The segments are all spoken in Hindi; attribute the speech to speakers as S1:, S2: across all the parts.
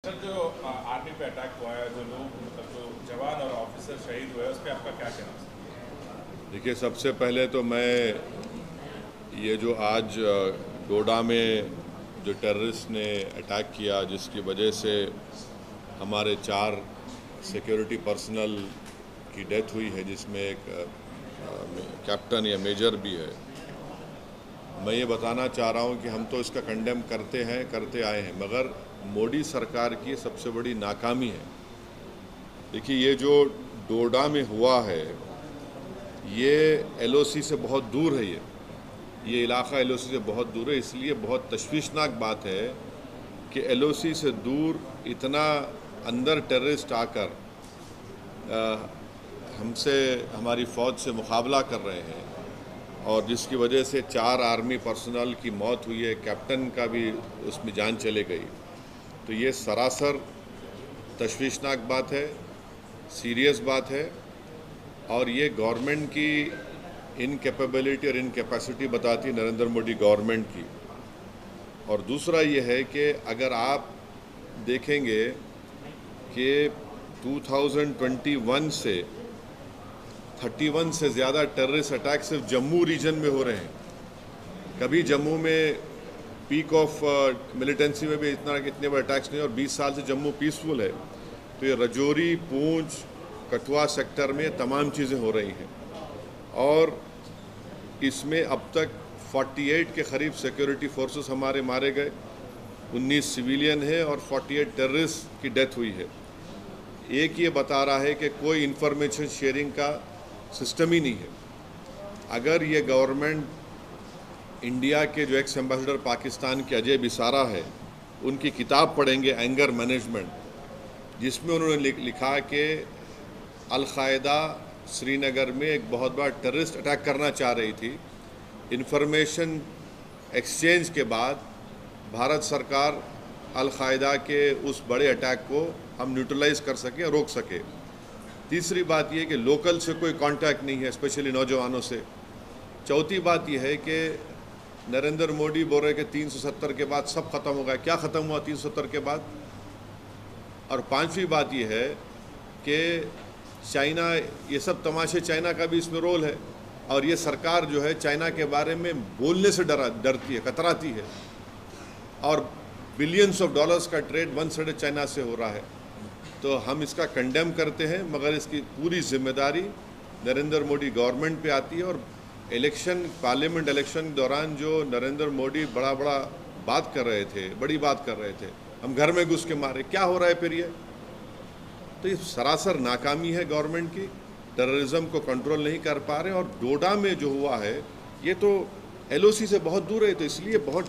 S1: सर, जो आर्मी पे अटैक हुआ है, जो लोग मतलब जो जवान और ऑफिसर शहीद हुए, उस पर आपका क्या कहना है?
S2: देखिए, सबसे पहले तो मैं ये जो आज डोडा में जो टेररिस्ट ने अटैक किया, जिसकी वजह से हमारे 4 सिक्योरिटी पर्सनल की डेथ हुई है, जिसमें एक कैप्टन या मेजर भी है। मैं ये बताना चाह रहा हूँ कि हम तो इसका कंडेम करते आए हैं, मगर मोदी सरकार की सबसे बड़ी नाकामी है। देखिए, ये जो डोडा में हुआ है, ये एलओसी से बहुत दूर है। ये इलाका एलओसी से बहुत दूर है, इसलिए बहुत तशवीशनाक बात है कि एलओसी से दूर इतना अंदर टेररिस्ट आकर हमसे, हमारी फ़ौज से मुकाबला कर रहे हैं, और जिसकी वजह से 4 आर्मी पर्सनल की मौत हुई है, कैप्टन का भी उसमें जान चले गई। तो ये सरासर तशवीशनाक बात है, सीरियस बात है, और ये गवर्नमेंट की इनकैपेबिलिटी और इनकैपेसिटी बताती नरेंद्र मोदी गवर्नमेंट की। और दूसरा ये है कि अगर आप देखेंगे कि 2021 से 31 से ज़्यादा टेररिस्ट अटैक सिर्फ जम्मू रीजन में हो रहे हैं। कभी जम्मू में पीक ऑफ मिलिटेंसी में भी इतने बड़े अटैक्स नहीं, और 20 साल से जम्मू पीसफुल है। तो ये रजौरी, पूंछ, कठुआ सेक्टर में तमाम चीज़ें हो रही हैं, और इसमें अब तक 48 के करीब सिक्योरिटी फोर्सेस हमारे मारे गए, 19 सिविलियन है और 48 टेररिस्ट की डेथ हुई है। एक ये बता रहा है कि कोई इंफॉर्मेशन शेयरिंग का सिस्टम ही नहीं है। अगर ये गवर्नमेंट इंडिया के जो एक्स एम्बेसडर पाकिस्तान के अजय बिसारा है, उनकी किताब पढ़ेंगे एंगर मैनेजमेंट, जिसमें उन्होंने लिखा कि अल-कायदा श्रीनगर में एक बहुत बड़ा टेररिस्ट अटैक करना चाह रही थी। इंफॉर्मेशन एक्सचेंज के बाद भारत सरकार अल-कायदा के उस बड़े अटैक को हम न्यूट्रलाइज कर सके, रोक सके। तीसरी बात यह कि लोकल से कोई कांटेक्ट नहीं है, स्पेशली नौजवानों से। चौथी बात यह है कि नरेंद्र मोदी बोल रहे कि 370 के बाद सब खत्म हो गया। क्या ख़त्म हुआ 370 के बाद? और पांचवी बात यह है कि चाइना, ये सब तमाशे, चाइना का भी इसमें रोल है, और ये सरकार जो है चाइना के बारे में बोलने से डरती है, कतराती है, और बिलियंस ऑफ डॉलर्स का ट्रेड वन साइड चाइना से हो रहा है। तो हम इसका कंडेम करते हैं, मगर इसकी पूरी जिम्मेदारी नरेंद्र मोदी गवर्नमेंट पे आती है। और इलेक्शन, पार्लियामेंट इलेक्शन के दौरान जो नरेंद्र मोदी बड़ा बात कर रहे थे, बड़ी बात कर रहे थे, हम घर में घुस के मारे, क्या हो रहा है फिर ये? तो ये सरासर नाकामी है गवर्नमेंट की, टेररिज्म को कंट्रोल नहीं कर पा रहे। और डोडा में जो हुआ है, ये तो एलओसी से बहुत दूर है, तो इसलिए बहुत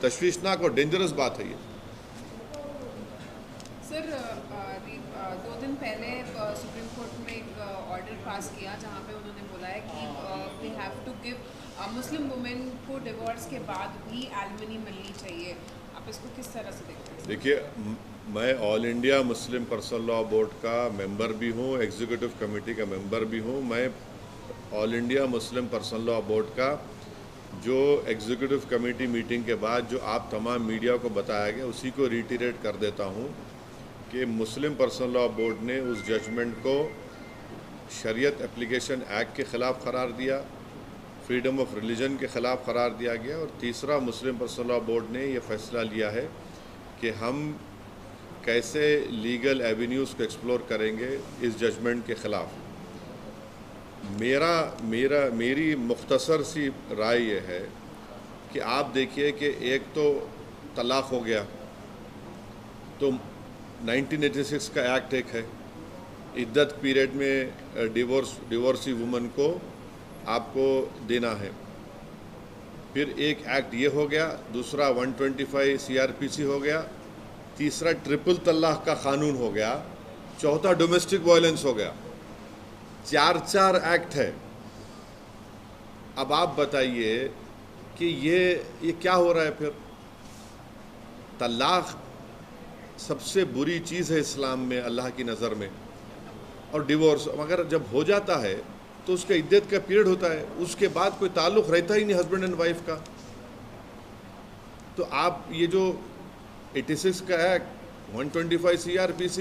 S2: तशवीशनाक और डेंजरस बात है ये।
S3: सर, 2 दिन पहले सुप्रीम कोर्ट में एक ऑर्डर पास किया जहां पे उन्होंने बोला है कि we have to give Muslim women को डिवोर्स के बाद भी एलिमनी मिलनी चाहिए। आप इसको किस तरह से देखते हैं?
S2: देखिए, मैं all India Muslim personal law board का मेंबर भी हूँ, एग्जीक्यूटिव कमेटी का मेंबर भी हूँ। मैं all India Muslim personal law board का जो एग्जीक्यूटिव कमेटी मीटिंग के बाद जो आप तमाम मीडिया को बताया गया, उसी को रिटीरेट कर देता हूँ कि मुस्लिम पर्सनल लॉ बोर्ड ने उस जजमेंट को शरीयत एप्लीकेशन एक्ट के ख़िलाफ़ करार दिया, फ्रीडम ऑफ रिलीजन के ख़िलाफ़ करार दिया गया। और तीसरा, मुस्लिम पर्सनल लॉ बोर्ड ने यह फ़ैसला लिया है कि हम कैसे लीगल एवेन्यूज़ को एक्सप्लोर करेंगे इस जजमेंट के ख़िलाफ़। मेरी मुख्तसर सी राय ये है कि आप देखिए कि एक तो तलाक़ हो गया, तो 1986 का एक्ट एक है, इद्दत पीरियड में डिवोर्सी वुमन को आपको देना है। फिर एक एक्ट ये हो गया, दूसरा 125 सीआरपीसी हो गया, तीसरा ट्रिपल तलाक़ का कानून हो गया, चौथा डोमेस्टिक वायलेंस हो गया। 4 एक्ट है। अब आप बताइए कि ये क्या हो रहा है फिर? तलाक़ सबसे बुरी चीज़ है इस्लाम में, अल्लाह की नज़र में। और डिवोर्स अगर जब हो जाता है तो उसका इद्दत का पीरियड होता है, उसके बाद कोई ताल्लुक़ रहता ही नहीं हस्बैंड एंड वाइफ का। तो आप ये जो 86 का एक्ट 125 CRPC,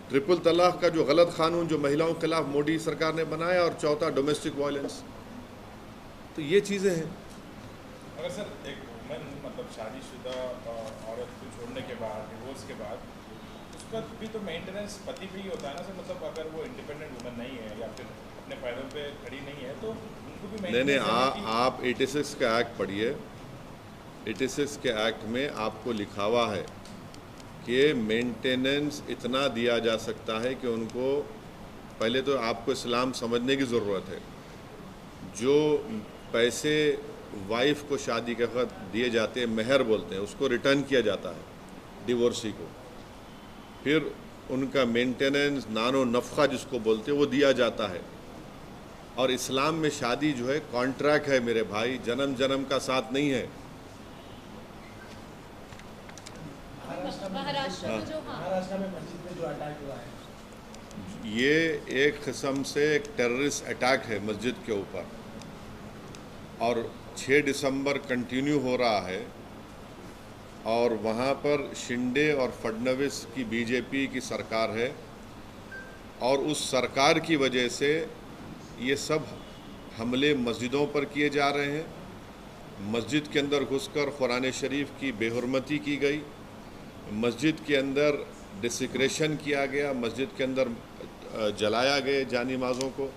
S2: ट्रिपल तलाक का जो गलत कानून जो महिलाओं के खिलाफ मोदी सरकार ने बनाया, और चौथा डोमेस्टिक वायलेंस। तो ये चीज़ें हैं।
S1: अगर सर एक वुमन मतलब शादीशुदा औरत को छोड़ने के बाद, डिवोर्स के बाद, उसका भी तो मेंटेनेंस पति पे ही होता है ना सर। मतलब अगर वो इंडिपेंडेंट वुमन नहीं है या फिर अपने पैरों पे खड़ी नहीं है तो उनको भी
S2: नहीं, आप 86 का एक्ट पढ़िए। 86 के एक्ट में आपको लिखा हुआ है कि मेंटेनेंस इतना दिया जा सकता है कि उनको, पहले तो आपको इस्लाम समझने की ज़रूरत है। जो पैसे वाइफ को शादी के वक्त दिए जाते हैं, महर बोलते हैं, उसको रिटर्न किया जाता है डिवोर्सी को। फिर उनका मेंटेनेंस, नानो नफ़ा जिसको बोलते हैं, वो दिया जाता है। और इस्लाम में शादी जो है कॉन्ट्रैक्ट है मेरे भाई, जन्म जन्म का साथ नहीं है।
S4: महाराष्ट्र में मस्जिद में जो अटैक हुआ है,
S2: ये एक किस्म से एक टेररिस्ट अटैक है मस्जिद के ऊपर, और 6 दिसंबर कंटिन्यू हो रहा है। और वहाँ पर शिंदे और फडणवीस की बीजेपी की सरकार है, और उस सरकार की वजह से ये सब हमले मस्जिदों पर किए जा रहे हैं। मस्जिद के अंदर घुसकर कुरान शरीफ की बेहुरमती की गई, मस्जिद के अंदर डिसिक्रेशन किया गया, मस्जिद के अंदर जलाया गए जानिमाज़ों को।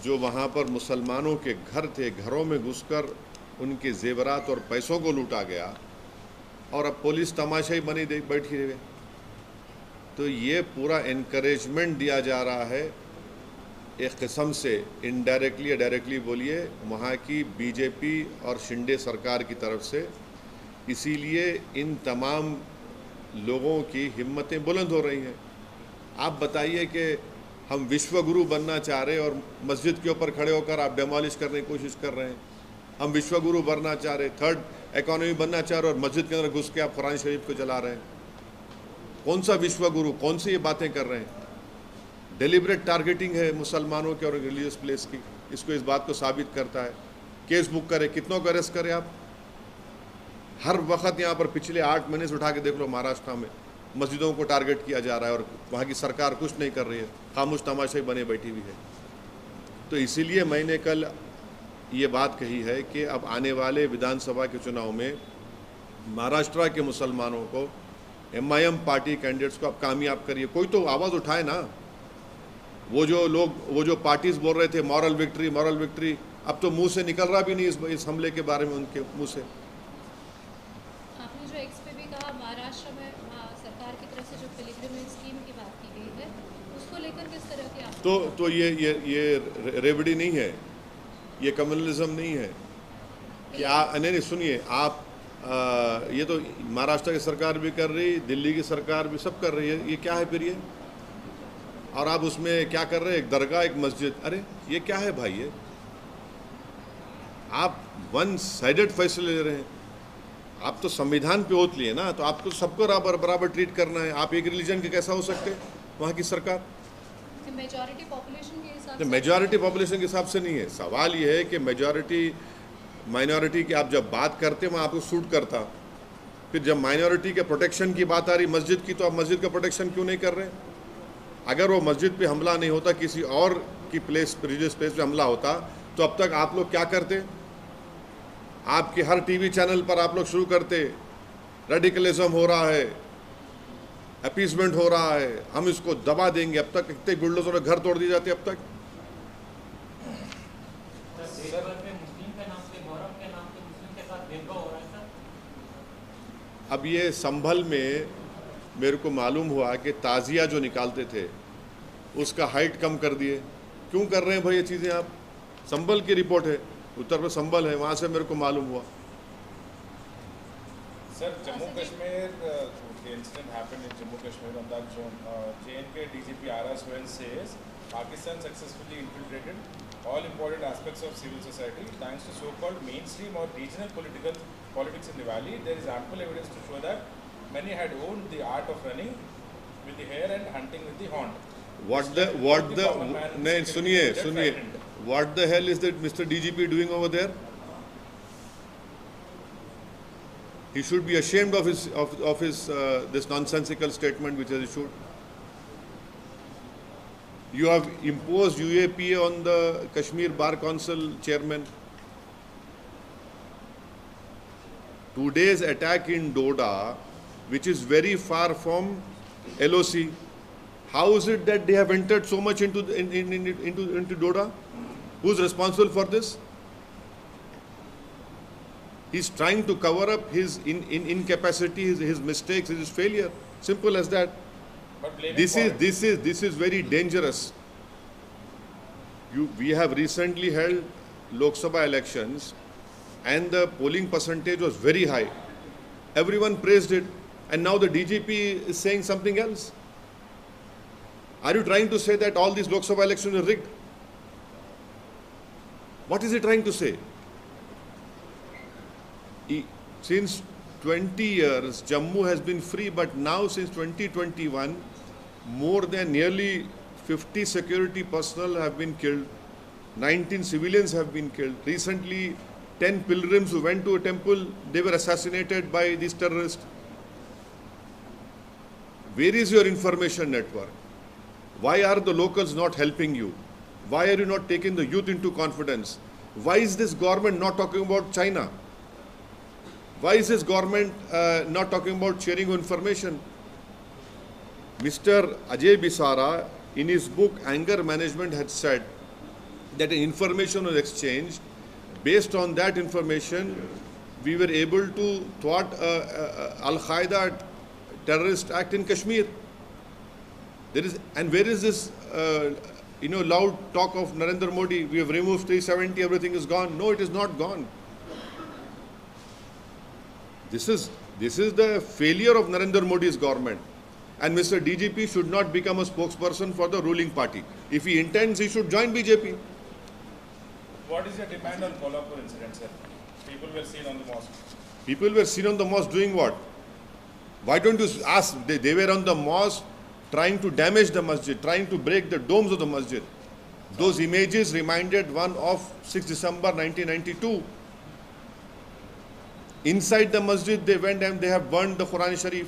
S2: जो वहाँ पर मुसलमानों के घर थे, घरों में घुसकर उनके जेवरात और पैसों को लूटा गया, और अब पुलिस तमाशा ही बनी बैठी रही। तो ये पूरा इनकरेजमेंट दिया जा रहा है एक किस्म से, इनडायरेक्टली या डायरेक्टली बोलिए, वहाँ की बीजेपी और शिंदे सरकार की तरफ से। इसीलिए इन तमाम लोगों की हिम्मतें बुलंद हो रही हैं। आप बताइए कि हम विश्व गुरु बनना चाह रहे हैं और मस्जिद के ऊपर खड़े होकर आप डेमोलिश करने की कोशिश कर रहे हैं। हम विश्व गुरु बनना चाह रहे, थर्ड इकोनॉमी बनना चाह रहे, और मस्जिद के अंदर घुस के आप कुरान शरीफ को जला रहे हैं। कौन सा विश्व गुरु, कौन सी ये बातें कर रहे हैं? डेलिब्रेट टारगेटिंग है मुसलमानों के और रिलीजियस प्लेस की। इसको इस बात को साबित करता है। केस बुक करे, कितनों को अरेस्ट करे आप? हर वक्त यहाँ पर पिछले 8 महीने से उठा के देख लो, महाराष्ट्र में मस्जिदों को टारगेट किया जा रहा है और वहाँ की सरकार कुछ नहीं कर रही है, खामोश तमाशा ही बने बैठी हुई है। तो इसीलिए मैंने कल ये बात कही है कि अब आने वाले विधानसभा के चुनाव में महाराष्ट्र के मुसलमानों को, MIM पार्टी कैंडिडेट्स को अब कामयाब करिए। कोई तो आवाज़ उठाए ना। वो जो पार्टीज बोल रहे थे मॉरल विक्ट्री, अब तो मुंह से निकल रहा भी नहीं इस हमले के बारे में उनके मुंह से।
S5: आपने जो एक्स पे भी कहा, महाराष्ट्र में सरकार की तरफ से जो पिलग्रिमेज स्कीम की बात की गई है, उसको लेकर किस तरह के आप
S2: तो ये रेवड़ी नहीं है, ये कम्युनलिज्म नहीं है कि नहीं सुनिए आप, ये तो महाराष्ट्र की सरकार भी कर रही, दिल्ली की सरकार भी सब कर रही है। ये क्या है फिर ये? और आप उसमें क्या कर रहे हैं? एक दरगाह, एक मस्जिद, अरे ये क्या है भाई? ये आप वन साइडेड फैसले ले रहे हैं। आप तो संविधान पे ओथ लिए ना, तो आपको सबको बराबर ट्रीट करना है। आप एक रिलीजन के कैसा हो सकते हैं वहाँ की सरकार?
S5: मेजॉरिटी पॉपुलेशन के हिसाब से,
S2: मेजॉरिटी पॉपुलेशन के हिसाब से नहीं है। सवाल ये है कि मेजॉरिटी माइनॉरिटी की आप जब बात करते हैं वहाँ आपको सूट करता, फिर जब माइनॉरिटी के प्रोटेक्शन की बात आ रही मस्जिद की, तो आप मस्जिद का प्रोटेक्शन क्यों नहीं कर रहे? अगर वो मस्जिद पे हमला नहीं होता, किसी और की प्लेस, रिलीजियस प्लेस पे हमला होता, तो अब तक आप लोग क्या करते? आपके हर टीवी चैनल पर आप लोग शुरू करते, रेडिकलिज्म हो रहा है, अपीसमेंट हो रहा है, हम इसको दबा देंगे। अब तक कितने बुलडोजरों ने घर तोड़ दिए जाते अब तक। अब ये संभल में मेरे को मालूम हुआ कि ताज़िया जो निकालते थे उसका हाइट कम कर दिए। क्यों कर रहे हैं भाई ये चीज़ें? आप, संभल की रिपोर्ट है, उत्तर प्रदेश संभल है, वहाँ से मेरे को मालूम हुआ।
S1: Sir, Jammu Kashmir, the incident happened in Jammu Kashmir on that zone. J&K DGP R.R. Swain says Pakistan successfully infiltrated all important aspects of civil society thanks to so-called mainstream or regional politics in the valley. There is ample evidence to show that many had owned the art of running with the hare and hunting with the horn. What
S2: the hell is that Mr. DGP doing over there? He should be ashamed of his this nonsensical statement which he has issued. You have imposed UAPA on the Kashmir Bar Council chairman. Today's attack in Doda, which is very far from LOC, how is it that they have entered so much into Doda? Who's responsible for this? He's trying to cover up his incapacity, his mistakes, his failure. Simple as that.
S1: But
S2: This is very dangerous. We have recently held Lok Sabha elections, and the polling percentage was very high. Everyone praised it, and now the DGP is saying something else. Are you trying to say that all these Lok Sabha elections are rigged? What is he trying to say? Since 20 years, Jammu has been free, but now since 2021, more than nearly 50 security personnel have been killed, 19 civilians have been killed. Recently, 10 pilgrims who went to a temple, they were assassinated by these terrorists. Where is your information network? Why are the locals not helping you? Why are you not taking the youth into confidence? Why is this government not talking about China? Why is this government not talking about sharing information? Mr. Ajay Bisara, in his book Anger Management, had said that information was exchanged. Based on that information, we were able to thwart Al-Qaeda terrorist act in Kashmir. And where is this loud talk of Narendra Modi? We have removed 370, everything is gone. No, it is not gone. This is the failure of Narendra Modi's government. And Mr. DGP should not become a spokesperson for the ruling party. If he intends, he should join BJP.
S1: What is your demand on Kolhapur incident, sir? People were seen on the mosque.
S2: People were seen on the mosque doing what? Why don't you ask? They were on the mosque trying to damage the masjid, trying to break the domes of the masjid. Those images reminded one of 6 December 1992. Inside the masjid, they went and they have burned the Quran Sharif.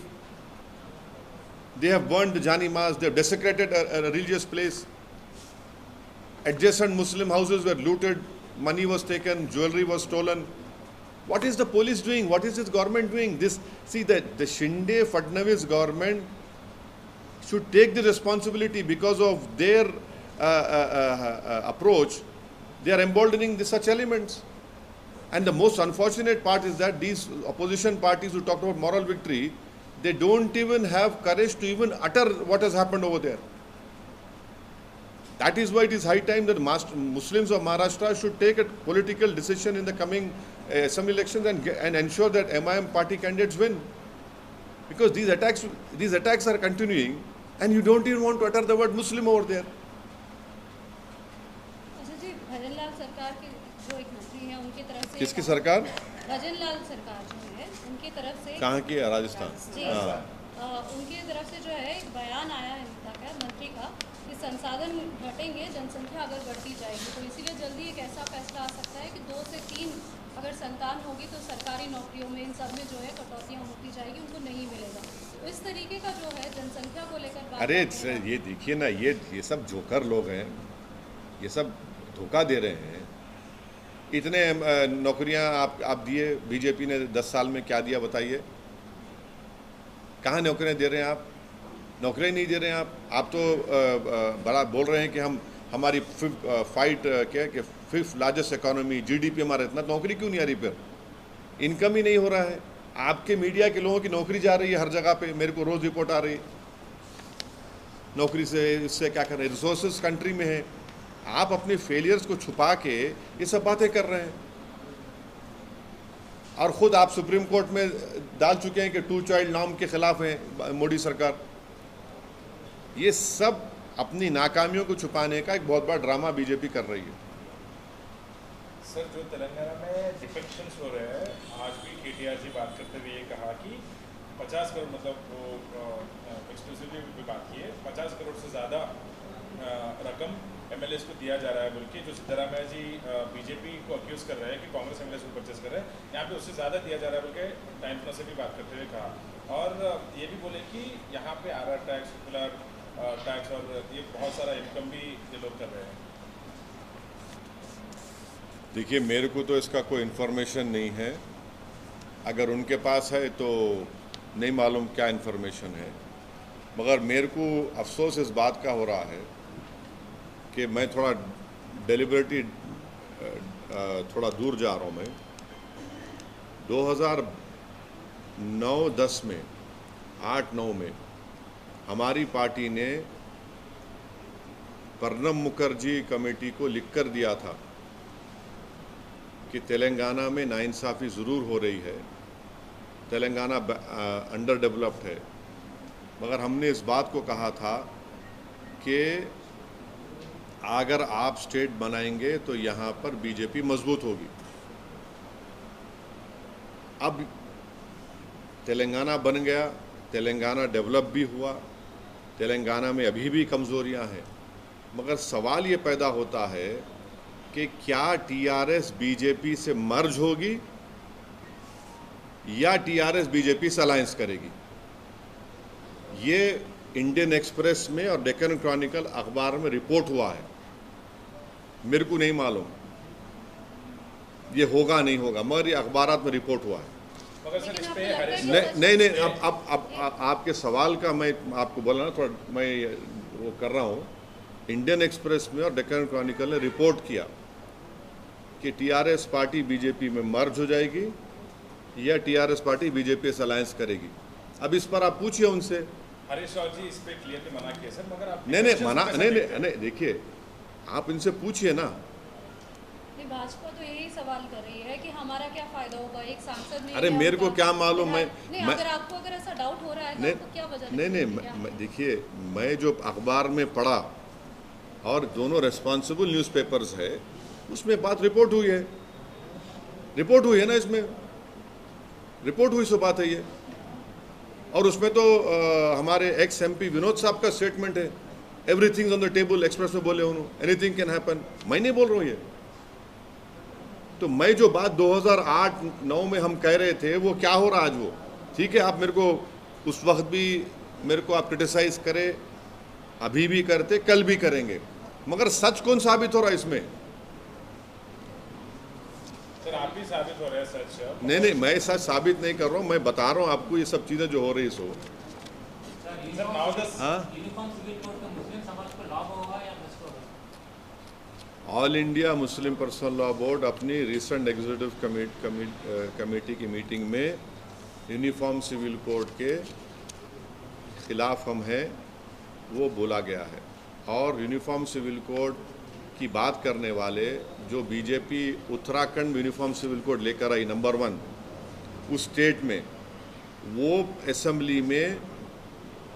S2: They have burned the Jani Mas. They have desecrated a religious place. Adjacent Muslim houses were looted. Money was taken. Jewelry was stolen. What is the police doing? What is this government doing? The Shinde Fadnavis government should take the responsibility because of their approach. They are emboldening such elements. And the most unfortunate part is that these opposition parties who talked about moral victory, they don't even have courage to even utter what has happened over there. That is why it is high time that Muslims of Maharashtra should take a political decision in the coming assembly elections and ensure that MIM party candidates win. Because these attacks are continuing, and you don't even want to utter the word Muslim over there.
S5: अच्छा जी, भजन लाल सरकार के जो एक मंत्री हैं उनकी तरफ से
S2: किसकी सरकार?
S5: भजन लाल सरकार जो है उनकी तरफ से
S2: कहाँ की है? राजस्थान।
S5: जी उनकी तरफ से जो है एक बयान आया है मंत्री का कि संसाधन घटेंगे, जनसंख्या अगर बढ़ती जाएगी, तो इसीलिए जल्दी एक ऐसा फैसला आ सकता है कि 2 से 3 अगर संतान होगी तो सरकारी नौकरियों में इन सब में जो है कटौतियाँ होती जाएगी, उनको नहीं मिलेगा। तो इस तरीके का जो है जनसंख्या को लेकर बात।
S2: अरे ये देखिए ना, ये सब जोकर लोग हैं, ये सब धोखा दे रहे हैं। इतने नौकरियां आप दिए, बीजेपी ने 10 साल में क्या दिया बताइए? कहाँ नौकरियां दे रहे हैं आप? नौकरियां नहीं दे रहे हैं आप तो बड़ा बोल रहे हैं कि हमारी फिफ्थ लार्जेस्ट इकोनॉमी, जीडीपी हमारा इतना, नौकरी क्यों नहीं आ रही? फिर इनकम ही नहीं हो रहा है। आपके मीडिया के लोगों की नौकरी जा रही है हर जगह पे, मेरे को रोज रिपोर्ट आ रही है। नौकरी से इससे क्या कर रहे हैं? रिसोर्सेज कंट्री में है, आप अपने फेलियर्स को छुपा के ये सब बातें कर रहे हैं। और खुद आप सुप्रीम कोर्ट में डाल चुके हैं कि 2 चाइल्ड नॉर्म के खिलाफ है मोदी सरकार। ये सब अपनी नाकामियों को छुपाने का एक बहुत बड़ा ड्रामा बीजेपी कर रही है।
S1: सर, जो तेलंगाना में डिफेक्शंस हो रहे हैं, आज भी केटीआर जी बात करते हुए ये कहा कि 50 करोड़, मतलब वो एक्सक्लूसिवली भी बात की है, 50 करोड़ से ज़्यादा रकम MLAs को दिया जा रहा है, बल्कि जो सिद्धरामैया जी बीजेपी को अक्यूज़ कर रहे हैं कि कांग्रेस MLAs को परचेस कर रहे हैं, यहाँ पे उससे ज़्यादा दिया जा रहा है, बल्कि टाइम्स नाउ से भी बात करते हुए कहा। और ये भी बोले कि यहाँ पे RR टैक्स, सर्कुलर टैक्स और ये बहुत सारा इनकम भी ये लोग कर रहे हैं।
S2: देखिए, मेरे को तो इसका कोई इन्फॉर्मेशन नहीं है, अगर उनके पास है तो नहीं मालूम क्या इन्फॉर्मेशन है, मगर मेरे को अफसोस इस बात का हो रहा है कि मैं थोड़ा डेलिबरेटली थोड़ा दूर जा रहा हूँ। मैं 2009-10 में 8-9 में हमारी पार्टी ने प्रणब मुखर्जी कमेटी को लिख कर दिया था कि तेलंगाना में नाइंसाफ़ी ज़रूर हो रही है, तेलंगाना अंडर डेवलप्ड है, मगर हमने इस बात को कहा था कि अगर आप स्टेट बनाएंगे तो यहाँ पर बीजेपी मजबूत होगी। अब तेलंगाना बन गया, तेलंगाना डेवलप भी हुआ, तेलंगाना में अभी भी कमज़ोरियाँ हैं, मगर सवाल ये पैदा होता है कि क्या TRS बीजेपी से मर्ज होगी या TRS बीजेपी से अलायंस करेगी। ये इंडियन एक्सप्रेस में और डेक्कन क्रॉनिकल अखबार में रिपोर्ट हुआ है, मेरे को नहीं मालूम ये होगा नहीं होगा, मगर ये अखबारात में रिपोर्ट हुआ है।
S1: मगर सर इस पे हरीश
S2: नहीं, अब आपके सवाल का मैं आपको बोला ना, थोड़ा मैं वो कर रहा हूँ। इंडियन एक्सप्रेस में और डेक्कन क्रॉनिकल ने रिपोर्ट किया कि TRS पार्टी बीजेपी में मर्ज हो जाएगी या TRS पार्टी बीजेपी से अलायंस करेगी। अब इस पर आप पूछिए उनसे।
S1: हरीश राव जी इस पे क्लियरली मना किया सर, मगर आप
S2: नहीं, देखिए आप इनसे पूछिए ना।
S5: भाजपा तो यही सवाल कर रही है कि हमारा क्या फायदा होगा, एक सांसद ने।
S2: अरे मेरे को क्या मालूम,
S5: अगर आपको अगर ऐसा डाउट हो रहा है तो आपको क्या वजह?
S2: नहीं, देखिए मैं जो अखबार में पढ़ा और दोनों रेस्पॉन्सिबल न्यूज़पेपर्स है उसमें बात रिपोर्ट हुई है ना, इसमें रिपोर्ट हुई सो बात है ये। और उसमें तो हमारे एक्स MP विनोद साहब का स्टेटमेंट है, everything on the table, express में बोले उन्होंने, एनीथिंग कैन हैपन। मैं नहीं बोल रहा हूँ ये। तो मैं जो बात 2008-9 में हम कह रहे थे वो क्या हो रहा आज वो ठीक है। आप मेरे को उस वक्त भी मेरे को आप क्रिटिसाइज करें, अभी भी करते, कल भी करेंगे, मगर सच कौन साबित हो रहा है इसमें?
S1: सर आप ही साबित हो रहे हैं सच।
S2: नहीं, मैं सच साबित नहीं कर रहा हूँ, मैं बता रहा हूँ आपको ये सब चीज़ें जो हो रही सो। All India Muslim personal law board अपनी रिसेंट एग्जीक्यूटिव कमेटी की मीटिंग में यूनिफॉर्म सिविल कोड के खिलाफ हम हैं वो बोला गया है। और यूनिफॉर्म सिविल कोड की बात करने वाले जो BJP Uttarakhand uniform civil code लेकर आई नंबर 1 उस स्टेट में, वो असेंबली में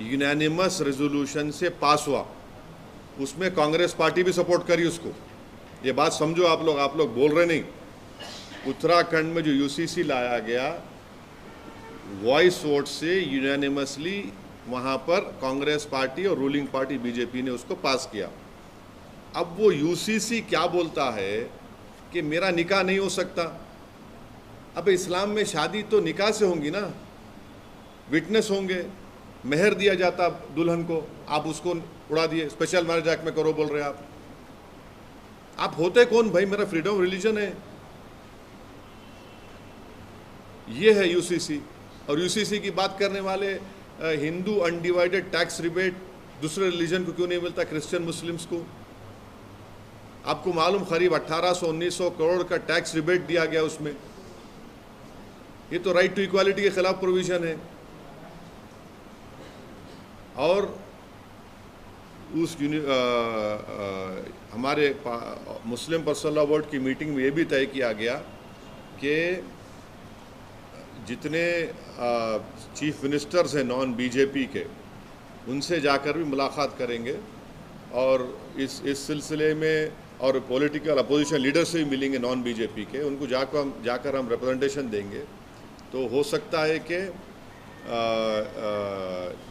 S2: यूनानिमस रेजोल्यूशन से पास हुआ, उसमें कांग्रेस पार्टी भी सपोर्ट करी उसको। ये बात समझो आप लोग बोल रहे नहीं। उत्तराखंड में जो UCC लाया गया वॉइस वोट से यूनानिमसली वहाँ पर कांग्रेस पार्टी और रूलिंग पार्टी बीजेपी ने उसको पास किया। अब वो UCC क्या बोलता है कि मेरा निकाह नहीं हो सकता। अब इस्लाम में शादी तो निकाह से होंगी ना, विटनेस होंगे, मेहर दिया जाता दुल्हन को, आप उसको उड़ा दिए, स्पेशल मैरिज एक्ट में करो बोल रहे आप होते कौन भाई? मेरा फ्रीडम ऑफ रिलीजन है, ये है UCC। और UCC की बात करने वाले हिंदू अनडिवाइडेड टैक्स रिबेट दूसरे रिलीजन को क्यों नहीं मिलता, क्रिश्चियन मुस्लिम्स को? आपको मालूम करीब 1800-1900 करोड़ का टैक्स रिबेट दिया गया उसमें। ये तो राइट टू इक्वालिटी के खिलाफ प्रोविजन है। और उस हमारे मुस्लिम पर्सनल लॉ बोर्ड की मीटिंग में ये भी तय किया गया कि जितने चीफ मिनिस्टर्स हैं नॉन बीजेपी के, उनसे जाकर भी मुलाकात करेंगे और इस सिलसिले में, और पॉलिटिकल अपोजिशन लीडर से भी मिलेंगे नॉन बीजेपी के, उनको जाकर हम रिप्रेजेंटेशन देंगे। तो हो सकता है कि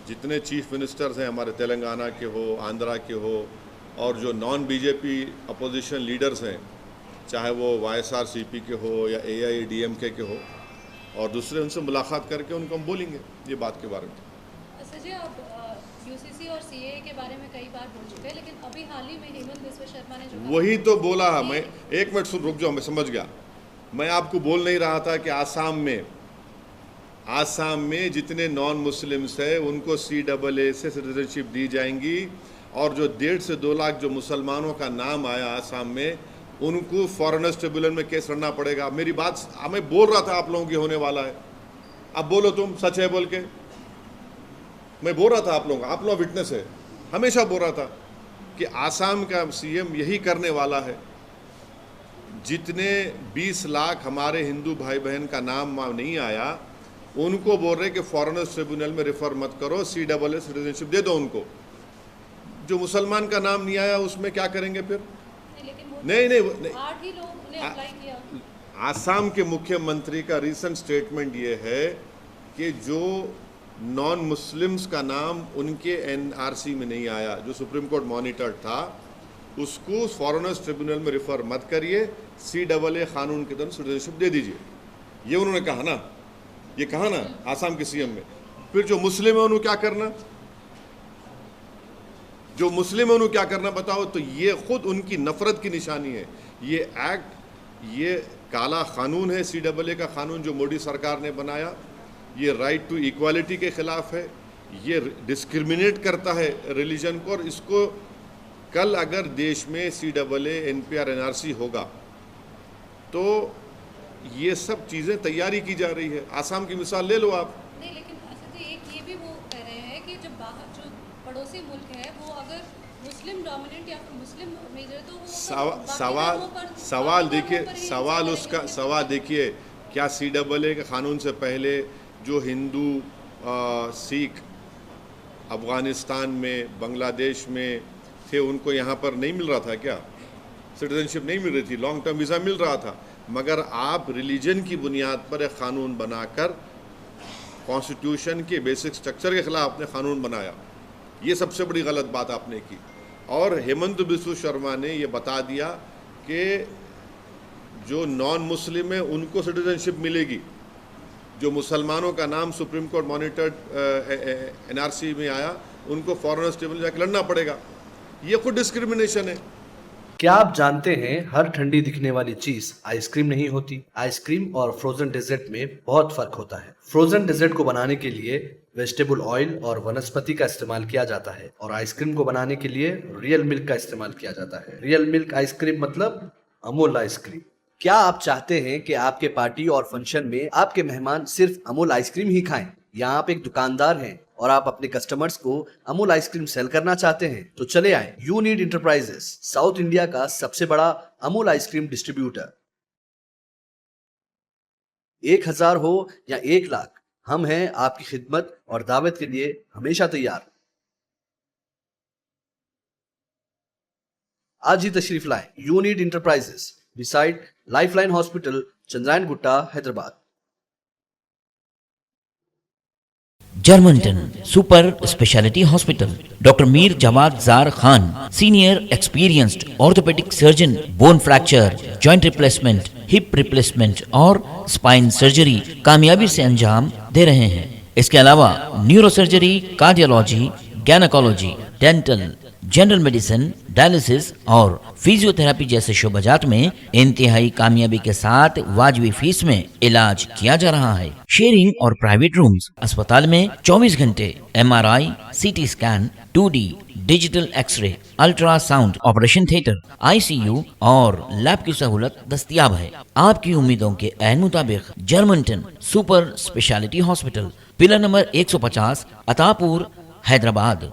S2: जितने चीफ मिनिस्टर्स हैं हमारे तेलंगाना के हो, आंध्रा के हो, और जो नॉन बीजेपी अपोजिशन लीडर्स हैं, चाहे वो YSRCP के हो या AIADMK के हो, और दूसरे, उनसे मुलाकात करके उनको हम बोलेंगे ये बात के बारे में।
S5: सर जी, आप UCC और CAA के बारे में कई बार बोल चुके हैं, लेकिन अभी हाल ही में हेमंत बिस्वा शर्मा ने जो
S2: वही तो बोला है मैं। एक मिनट सुन, रुक जाओ, मैं समझ गया। मैं आपको बोल नहीं रहा था कि आसाम में जितने नॉन मुस्लिम्स हैं उनको CAA से सिटीजनशिप दी जाएंगी, और जो 1.5 से 2 लाख जो मुसलमानों का नाम आया आसाम में, उनको फॉरेनर्स ट्रिब्यूनल में केस लड़ना पड़ेगा। मेरी बात मैं बोल रहा था आप लोगों की होने वाला है। अब बोलो तुम, सच है बोल के। मैं बोल रहा था आप लोग विटनेस है, हमेशा बोल रहा था कि आसाम का CM यही करने वाला है। जितने 20 लाख हमारे हिंदू भाई बहन का नाम नहीं आया, उनको बोल रहे कि फॉरेनर्स ट्रिब्यूनल में रेफर मत करो, CAA सिटीजनशिप दे दो उनको। जो मुसलमान का नाम नहीं आया उसमें क्या करेंगे फिर? नहीं,
S5: 8 ही लोग ने अप्लाई किया।
S2: आसाम के मुख्यमंत्री का रीसेंट स्टेटमेंट ये है कि जो नॉन मुस्लिम्स का नाम उनके NRC में नहीं आया, जो सुप्रीम कोर्ट मॉनिटर्ड था, उसको फॉरेनर्स ट्रिब्यूनल में रेफर मत करिए, CAA कानून के तहत सिटीजनशिप दे दीजिए। ये उन्होंने कहा ना, ये कहा ना आसाम के CM में। फिर जो मुस्लिम है उन्होंने क्या करना? जो मुस्लिम है उन्होंने क्या करना बताओ? तो ये खुद उनकी नफरत की निशानी है। ये एक्ट, ये काला कानून है CAA का कानून जो मोदी सरकार ने बनाया। ये राइट टू इक्वालिटी के खिलाफ है, ये डिस्क्रिमिनेट करता है रिलीजन को। और इसको कल अगर देश में CAA NPR NRC होगा तो ये सब चीज़ें तैयारी की जा रही है। आसाम की मिसाल ले लो आप।
S5: नहीं, लेकिन असद जी एक ये भी वो कह रहे हैं कि जब बाहर जो पड़ोसी मुल्क है वो अगर मुस्लिम डोमिनेंट या फिर मुस्लिम मेजर, तो वो
S2: सवाल देखिए, क्या CAA के कानून से पहले जो हिंदू सिख अफ़गानिस्तान में, बांग्लादेश में थे, उनको यहाँ पर नहीं मिल रहा था क्या? सिटीजनशिप नहीं मिल रही थी, लॉन्ग टर्म वीज़ा मिल रहा था। मगर आप रिलीजन की बुनियाद पर एक क़ानून बनाकर कॉन्स्टिट्यूशन के बेसिक स्ट्रक्चर के ख़िलाफ़ आपने क़ानून बनाया। ये सबसे बड़ी गलत बात आपने की। और हेमंत बिस्वा शर्मा ने ये बता दिया कि जो नॉन मुस्लिम है उनको सिटीजनशिप मिलेगी, जो मुसलमानों का नाम सुप्रीम कोर्ट मॉनिटर्ड NRC में आया उनको फॉरेनर्स ट्रिब्यूनल जाकर लड़ना पड़ेगा। ये खुद डिस्क्रिमिनेशन है।
S6: क्या आप जानते हैं हर ठंडी दिखने वाली चीज आइसक्रीम नहीं होती? आइसक्रीम और फ्रोजन डेजर्ट में बहुत फर्क होता है। फ्रोजन डेजर्ट को बनाने के लिए वेजिटेबल ऑयल और वनस्पति का इस्तेमाल किया जाता है, और आइसक्रीम को बनाने के लिए रियल मिल्क का इस्तेमाल किया जाता है। रियल मिल्क आइसक्रीम मतलब अमूल आइसक्रीम। क्या आप चाहते हैं कि आपके पार्टी और फंक्शन में आपके मेहमान सिर्फ अमूल आइसक्रीम ही खाएं? या आप एक दुकानदार हैं और आप अपने कस्टमर्स को अमूल आइसक्रीम सेल करना चाहते हैं? तो चले आए यूनिट इंटरप्राइजेस, साउथ इंडिया का सबसे बड़ा अमूल आइसक्रीम डिस्ट्रीब्यूटर। 1000 हो या 1 लाख, हम हैं आपकी खिदमत और दावत के लिए हमेशा तैयार। आज ही तशरीफ लाएं unit enterprises, beside Lifeline Hospital, Chandrayan Gutta, Hyderabad.
S7: Germanten super speciality hospital, doctor Mir Jawad Zar Khan, senior experienced orthopaedic surgeon, bone fracture, joint replacement, hip replacement और स्पाइन सर्जरी कामयाबी से अंजाम दे रहे हैं। इसके अलावा neuro surgery, cardiology, gynaecology, dental, general medicine, dialysis और फिजियोथेरेपी जैसे शोबाजात में इंतहाई कामयाबी के साथ वाजबी फीस में इलाज किया जा रहा है। शेयरिंग और प्राइवेट रूम्स, अस्पताल में 24 घंटे MRI, CT scan, 2D digital x ray, ultrasound, operation theatre, ICU और लैब की सहूलत दस्तयाब है। आपकी उम्मीदों के ऐन मुताबिक Germanten super speciality hospital, pillar number 150, Attapur, Hyderabad.